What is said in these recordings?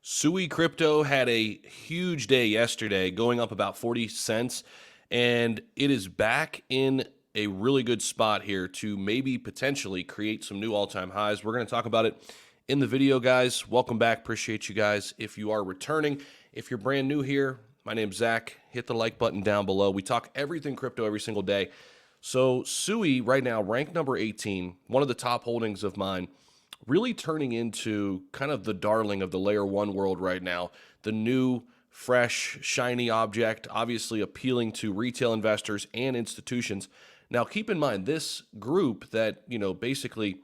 Sui Crypto had a huge day yesterday, going up about 40 cents, and it is back in a really good spot here to maybe potentially create some new all-time highs. We're going to talk about it in the video, guys. Welcome back. Appreciate you guys. If you are returning, if you're brand new here, my name's Zach. Hit the like button down below. We talk everything crypto every single day. So Sui right now, ranked number 18, one of the top holdings of mine, really turning into kind of the darling of the layer one world right now. The new, fresh, shiny object, obviously appealing to retail investors and institutions. Now, keep in mind, this group that, basically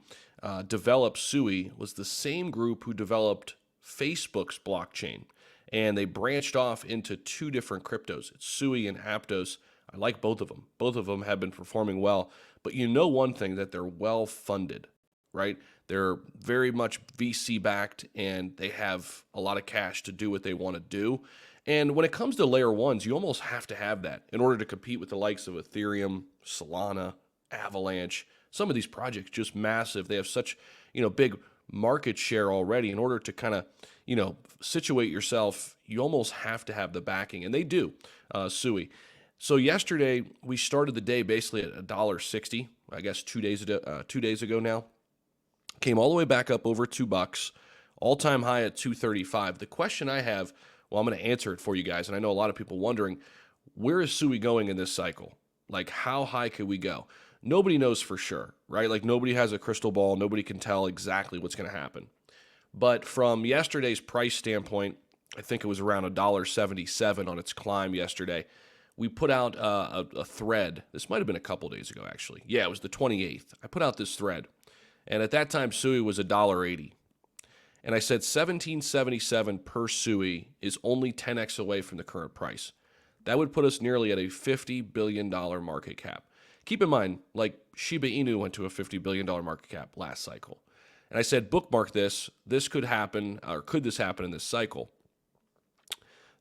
developed Sui was the same group who developed Facebook's blockchain. And they branched off into two different cryptos. It's Sui and Aptos. I like both of them. Both of them have been performing well. But you know one thing, that they're well funded, right? They're very much VC backed and they have a lot of cash to do what they want to do. And when it comes to layer ones, you almost have to have that in order to compete with the likes of Ethereum, Solana, Avalanche. Some of these projects just massive. They have such, big market share already. In order to kind of, situate yourself, you almost have to have the backing, and they do, Sui. So yesterday we started the day basically at $1.60. I guess 2 days ago now. Came all the way back up over $2, all-time high at 235. The question I have, well, I'm going to answer it for you guys, and I know a lot of people wondering, where is Sui going in this cycle? Like, how high could we go? Nobody knows for sure, right? Like, nobody has a crystal ball. Nobody can tell exactly what's going to happen. But from yesterday's price standpoint, I think it was around $1.77 on its climb yesterday. We put out a thread. This might have been a couple days ago, actually. Yeah, it was the 28th. I put out this thread. And at that time, Sui was $1.80. And I said 1777 per Sui is only 10x away from the current price. That would put us nearly at a $50 billion market cap. Keep in mind, like Shiba Inu went to a $50 billion market cap last cycle. And I said, bookmark this. This could happen, or could this happen in this cycle?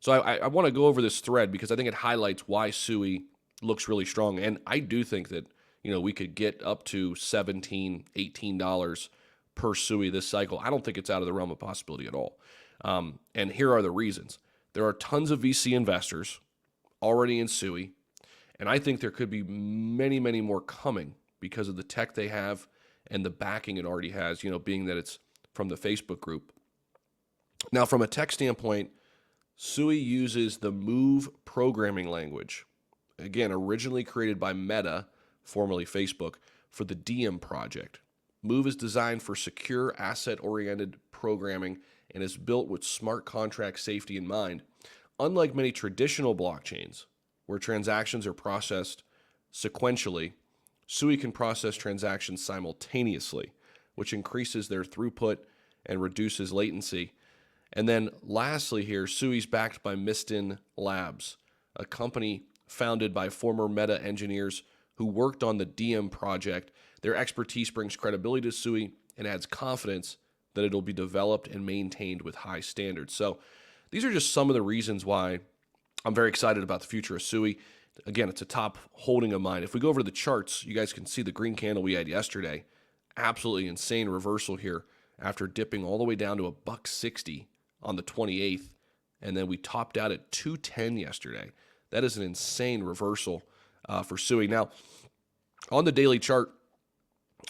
So I want to go over this thread because I think it highlights why Sui looks really strong. And I do think that, we could get up to $17, $18 per Sui this cycle. I don't think it's out of the realm of possibility at all. And here are the reasons. There are tons of VC investors already in Sui, and I think there could be many, many more coming because of the tech they have and the backing it already has, being that it's from the Facebook group. Now, from a tech standpoint, Sui uses the Move programming language, again, originally created by Meta, formerly Facebook, for the Diem project. Move is designed for secure, asset-oriented programming and is built with smart contract safety in mind. Unlike many traditional blockchains, where transactions are processed sequentially, Sui can process transactions simultaneously, which increases their throughput and reduces latency. And then lastly here, Sui's backed by Mistin Labs, a company founded by former Meta engineers who worked on the Diem project. Their expertise brings credibility to Sui and adds confidence that it'll be developed and maintained with high standards. So these are just some of the reasons why I'm very excited about the future of Sui. Again, it's a top holding of mine. If we go over to the charts, you guys can see the green candle we had yesterday. Absolutely insane reversal here after dipping all the way down to $1.60 on the 28th. And then we topped out at 210 yesterday. That is an insane reversal for Sui. Now, on the daily chart,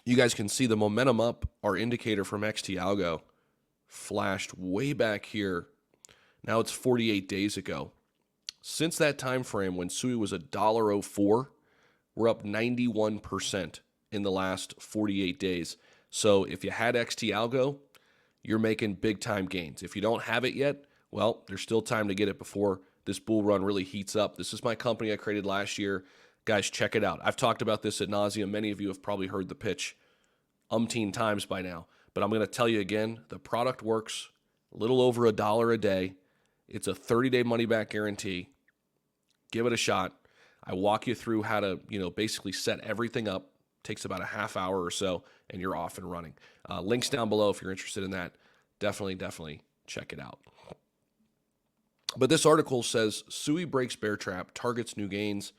you guys can see the momentum up. Our indicator from XT Algo flashed way back here. Now it's 48 days ago. Since that time frame when Sui was $1.04, we're up 91% in the last 48 days. So if you had XT Algo, you're making big time gains. If you don't have it yet, well, there's still time to get it before this bull run really heats up. This is my company I created last year. Guys, check it out. I've talked about this ad nauseum. Many of you have probably heard the pitch umpteen times by now, but I'm going to tell you again, the product works a little over $1 a day. It's a 30-day money-back guarantee. Give it a shot. I walk you through how to, basically set everything up. Takes about a half hour or so, and you're off and running. Links down below if you're interested in that. Definitely check it out. But this article says, Sui breaks bear trap, targets new gains.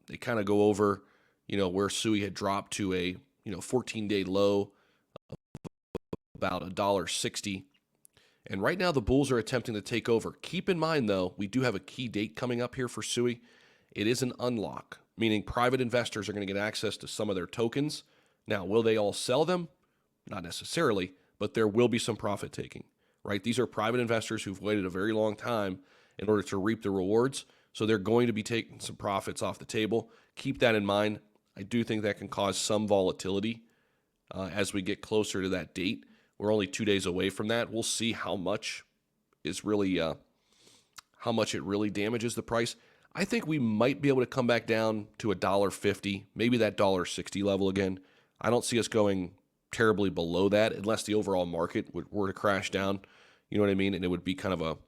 They kind of go over, where Sui had dropped to a, 14-day low of about $1.60. And right now, the bulls are attempting to take over. Keep in mind, though, we do have a key date coming up here for SUI. It is an unlock, meaning private investors are going to get access to some of their tokens. Now, will they all sell them? Not necessarily, but there will be some profit taking, right? These are private investors who've waited a very long time in order to reap the rewards. So they're going to be taking some profits off the table. Keep that in mind. I do think that can cause some volatility as we get closer to that date. We're only 2 days away from that. We'll see how much is really, how much it really damages the price. I think we might be able to come back down to $1.50, maybe that $1.60 level again. I don't see us going terribly below that unless the overall market were to crash down. You know what I mean? And it would be kind of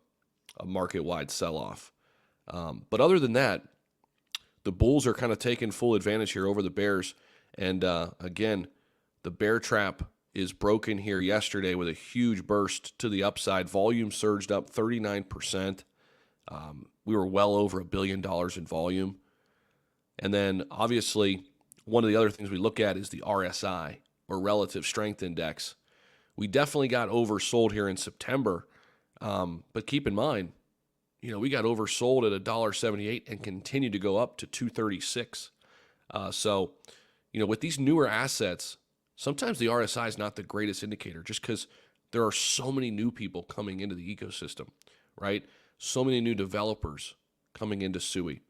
a market-wide sell-off. But other than that, the bulls are kind of taking full advantage here over the bears. And again, the bear trap is broken here yesterday with a huge burst to the upside. Volume surged up 39%. We were well over $1 billion in volume. And then obviously, one of the other things we look at is the RSI, or Relative Strength Index. We definitely got oversold here in September. But keep in mind, we got oversold at $1.78 and continued to go up to $2.36. So, with these newer assets, sometimes the RSI is not the greatest indicator just because there are so many new people coming into the ecosystem, right? So many new developers coming into SUI.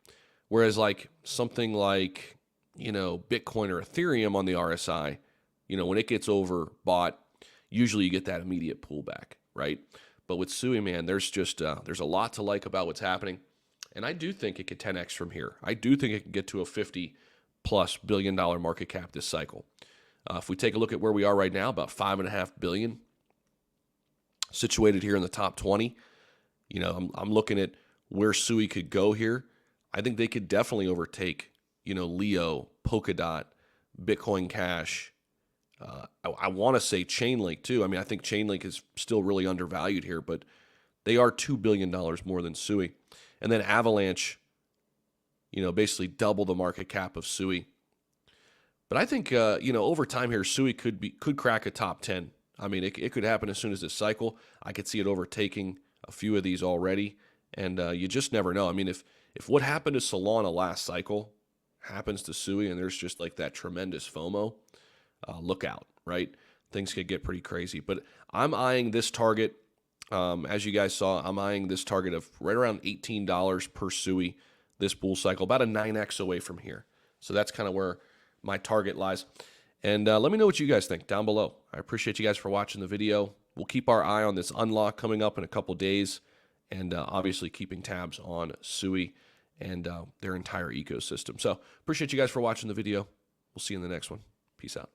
Whereas like something like, Bitcoin or Ethereum on the RSI, when it gets overbought, usually you get that immediate pullback, right? But with SUI, man, there's just there's a lot to like about what's happening. And I do think it could 10x from here. I do think it can get to a $50+ billion market cap this cycle. If we take a look at where we are right now, about $5.5 billion, situated here in the top 20. I'm looking at where SUI could go here. I think they could definitely overtake, Leo, Polkadot, Bitcoin Cash. I want to say Chainlink too. I think Chainlink is still really undervalued here, but they are $2 billion more than SUI. And then Avalanche, basically double the market cap of SUI. But I think, over time here, SUI could crack a top 10. It could happen as soon as this cycle. I could see it overtaking a few of these already. And you just never know. If what happened to Solana last cycle happens to SUI and there's just like that tremendous FOMO, look out, right? Things could get pretty crazy. But I'm eyeing this target, as you guys saw, I'm eyeing this target of right around $18 per SUI this bull cycle, about a 9x away from here. So that's kind of where my target lies. And let me know what you guys think down below. I appreciate you guys for watching the video. We'll keep our eye on this unlock coming up in a couple days, and obviously keeping tabs on SUI and their entire ecosystem. So appreciate you guys for watching the video. We'll see you in the next one. Peace out.